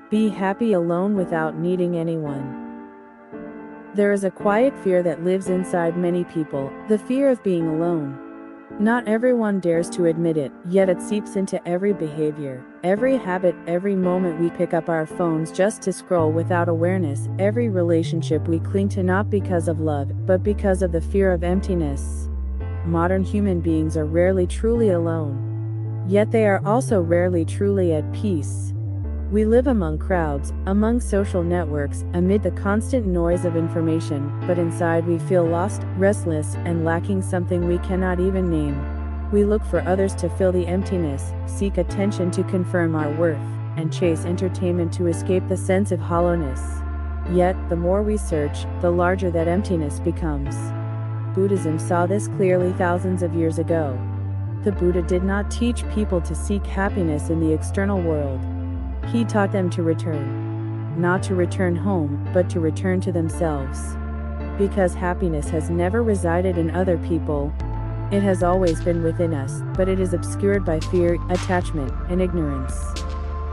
Be happy alone without needing anyone. There is a quiet fear that lives inside many people, the fear of being alone. Not everyone dares to admit it, yet it seeps into every behavior, every habit, every moment we pick up our phones just to scroll without awareness, every relationship we cling to not because of love, but because of the fear of emptiness. Modern human beings are rarely truly alone. Yet they are also rarely truly at peace. We live among crowds, among social networks, amid the constant noise of information, but inside we feel lost, restless, and lacking something we cannot even name. We look for others to fill the emptiness, seek attention to confirm our worth, and chase entertainment to escape the sense of hollowness. Yet, the more we search, the larger that emptiness becomes. Buddhism saw this clearly thousands of years ago. The Buddha did not teach people to seek happiness in the external world. He taught them to return. Not to return home, but to return to themselves. Because happiness has never resided in other people. It has always been within us, but it is obscured by fear, attachment, and ignorance.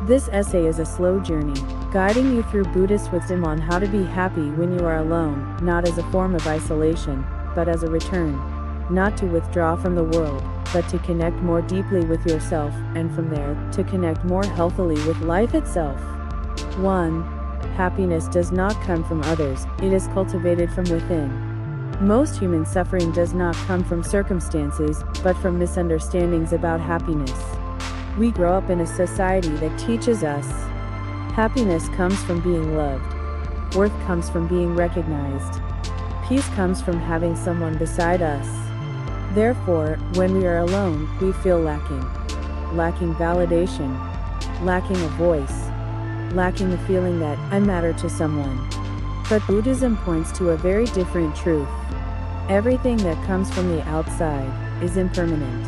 This essay is a slow journey, guiding you through Buddhist wisdom on how to be happy when you are alone, not as a form of isolation, but as a return. Not to withdraw from the world, but to connect more deeply with yourself, and from there, to connect more healthily with life itself. 1. Happiness does not come from others, it is cultivated from within. Most human suffering does not come from circumstances, but from misunderstandings about happiness. We grow up in a society that teaches us happiness comes from being loved. Worth comes from being recognized. Peace comes from having someone beside us. Therefore, when we are alone, we feel lacking. Lacking validation. Lacking a voice. Lacking the feeling that I matter to someone. But Buddhism points to a very different truth. Everything that comes from the outside is impermanent.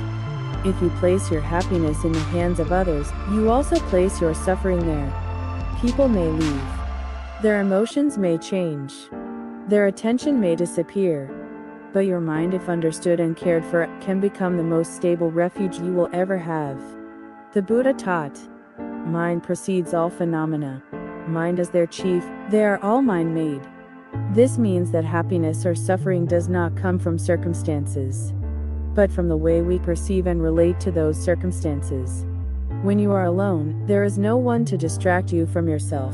If you place your happiness in the hands of others, you also place your suffering there. People may leave. Their emotions may change. Their attention may disappear. But your mind, if understood and cared for, can become the most stable refuge you will ever have. The Buddha taught, mind precedes all phenomena. Mind is their chief, they are all mind-made. This means that happiness or suffering does not come from circumstances, but from the way we perceive and relate to those circumstances. When you are alone, there is no one to distract you from yourself.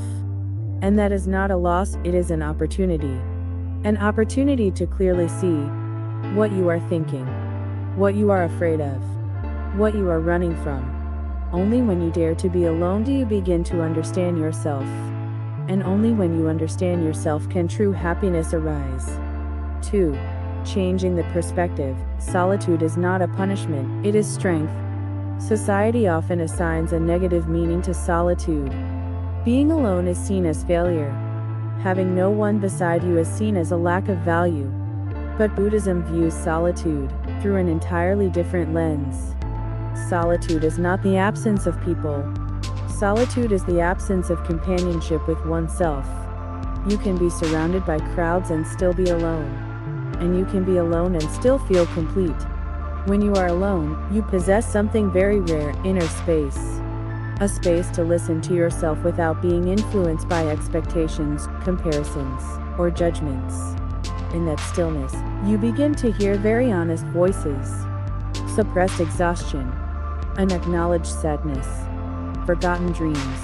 And that is not a loss, it is an opportunity. An opportunity to clearly see what you are thinking, what you are afraid of, what you are running from. Only when you dare to be alone do you begin to understand yourself. And only when you understand yourself can true happiness arise. 2. Changing the perspective. Solitude is not a punishment, it is strength. Society often assigns a negative meaning to solitude. Being alone is seen as failure. Having no one beside you is seen as a lack of value. But Buddhism views solitude through an entirely different lens. Solitude is not the absence of people. Solitude is the absence of companionship with oneself. You can be surrounded by crowds and still be alone. And you can be alone and still feel complete. When you are alone, you possess something very rare, inner space. A space to listen to yourself without being influenced by expectations, comparisons, or judgments. In that stillness, you begin to hear very honest voices. Suppressed exhaustion. Unacknowledged sadness. Forgotten dreams.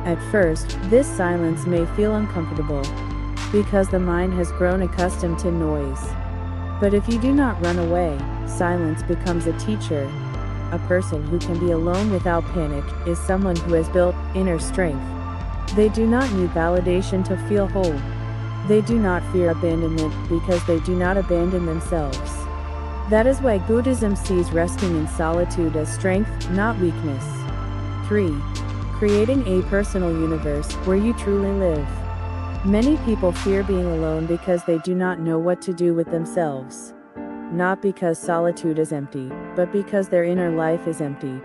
At first, this silence may feel uncomfortable, because the mind has grown accustomed to noise. But if you do not run away, silence becomes a teacher. A person who can be alone without panic is someone who has built inner strength. They do not need validation to feel whole. They do not fear abandonment because they do not abandon themselves. That is why Buddhism sees resting in solitude as strength, not weakness. 3. Creating a personal universe where you truly live. Many people fear being alone because they do not know what to do with themselves. Not because solitude is empty, but because their inner life is empty.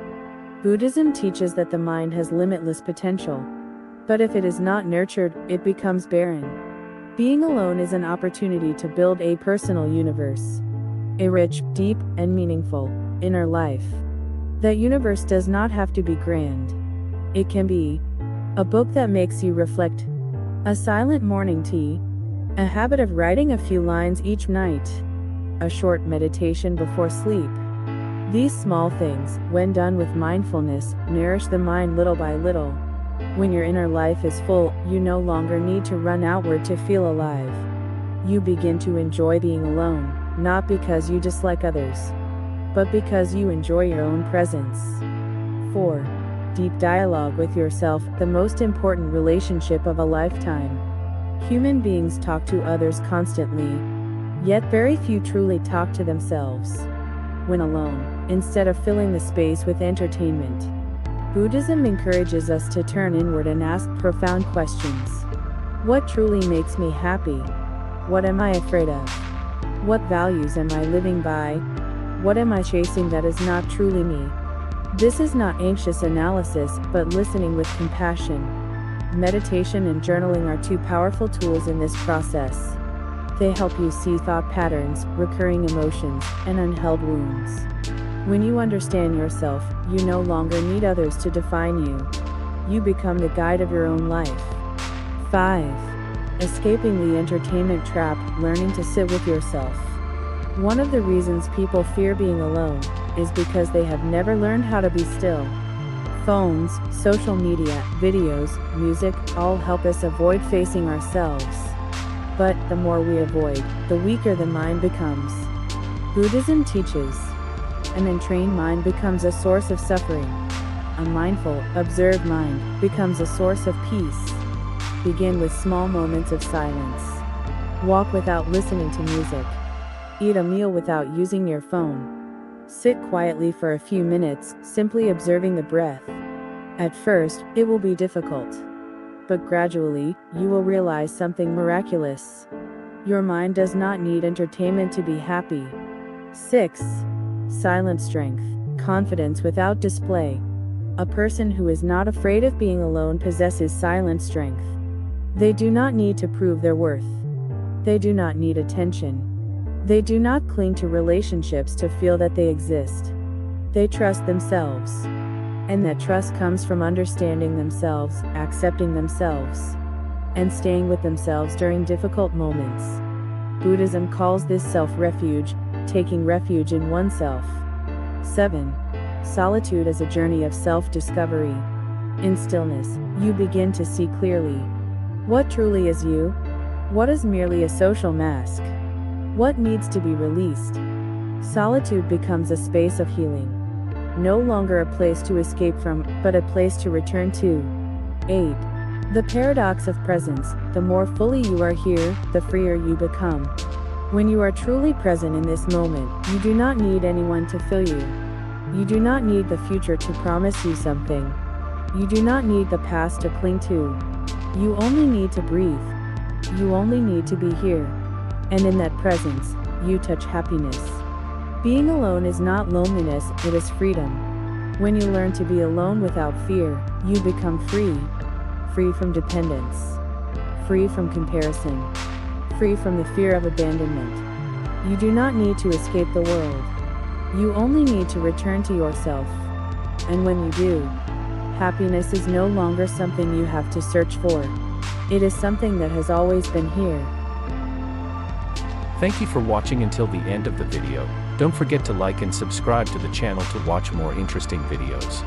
Buddhism teaches that the mind has limitless potential. But if it is not nurtured, it becomes barren. Being alone is an opportunity to build a personal universe. A rich, deep, and meaningful inner life. That universe does not have to be grand. It can be A book that makes you reflect. A silent morning tea. A habit of writing a few lines each night. A short meditation before sleep. These small things, when done with mindfulness, nourish the mind little by little. When your inner life is full, you no longer need to run outward to feel alive. You begin to enjoy being alone, not because you dislike others, but because you enjoy your own presence. 4. Deep dialogue with yourself, the most important relationship of a lifetime. Human beings talk to others constantly, yet very few truly talk to themselves. When alone, instead of filling the space with entertainment, Buddhism encourages us to turn inward and ask profound questions. What truly makes me happy? What am I afraid of? What values am I living by? What am I chasing that is not truly me? This is not anxious analysis, but listening with compassion. Meditation and journaling are two powerful tools in this process. They help you see thought patterns, recurring emotions, and unheld wounds. When you understand yourself, you no longer need others to define you. You become the guide of your own life. 5. Escaping the entertainment trap, learning to sit with yourself. One of the reasons people fear being alone is because they have never learned how to be still. Phones, social media, videos, music, all help us avoid facing ourselves. But the more we avoid, the weaker the mind becomes. Buddhism teaches, an entrained mind becomes a source of suffering. A mindful, observed mind becomes a source of peace. Begin with small moments of silence. Walk without listening to music. Eat a meal without using your phone. Sit quietly for a few minutes, simply observing the breath. At first, it will be difficult, but gradually, you will realize something miraculous. Your mind does not need entertainment to be happy. 6. Silent strength, confidence without display. A person who is not afraid of being alone possesses silent strength. They do not need to prove their worth. They do not need attention. They do not cling to relationships to feel that they exist. They trust themselves. And that trust comes from understanding themselves, accepting themselves, and staying with themselves during difficult moments. Buddhism calls this self-refuge, taking refuge in oneself. 7. Solitude as a journey of self-discovery. In stillness, you begin to see clearly. What truly is you? What is merely a social mask? What needs to be released? Solitude becomes a space of healing. No longer a place to escape from, but a place to return to. 8. The paradox of presence. The more fully you are here, the freer you become. When you are truly present in this moment, you do not need anyone to fill you. You do not need the future to promise you something. You do not need the past to cling to. You only need to breathe. You only need to be here. And in that presence, you touch happiness. Being alone is not loneliness, it is freedom. When you learn to be alone without fear, you become free. Free from dependence. Free from comparison. Free from the fear of abandonment. You do not need to escape the world. You only need to return to yourself. And when you do, happiness is no longer something you have to search for. It is something that has always been here. Thank you for watching until the end of the video. Don't forget to like and subscribe to the channel to watch more interesting videos.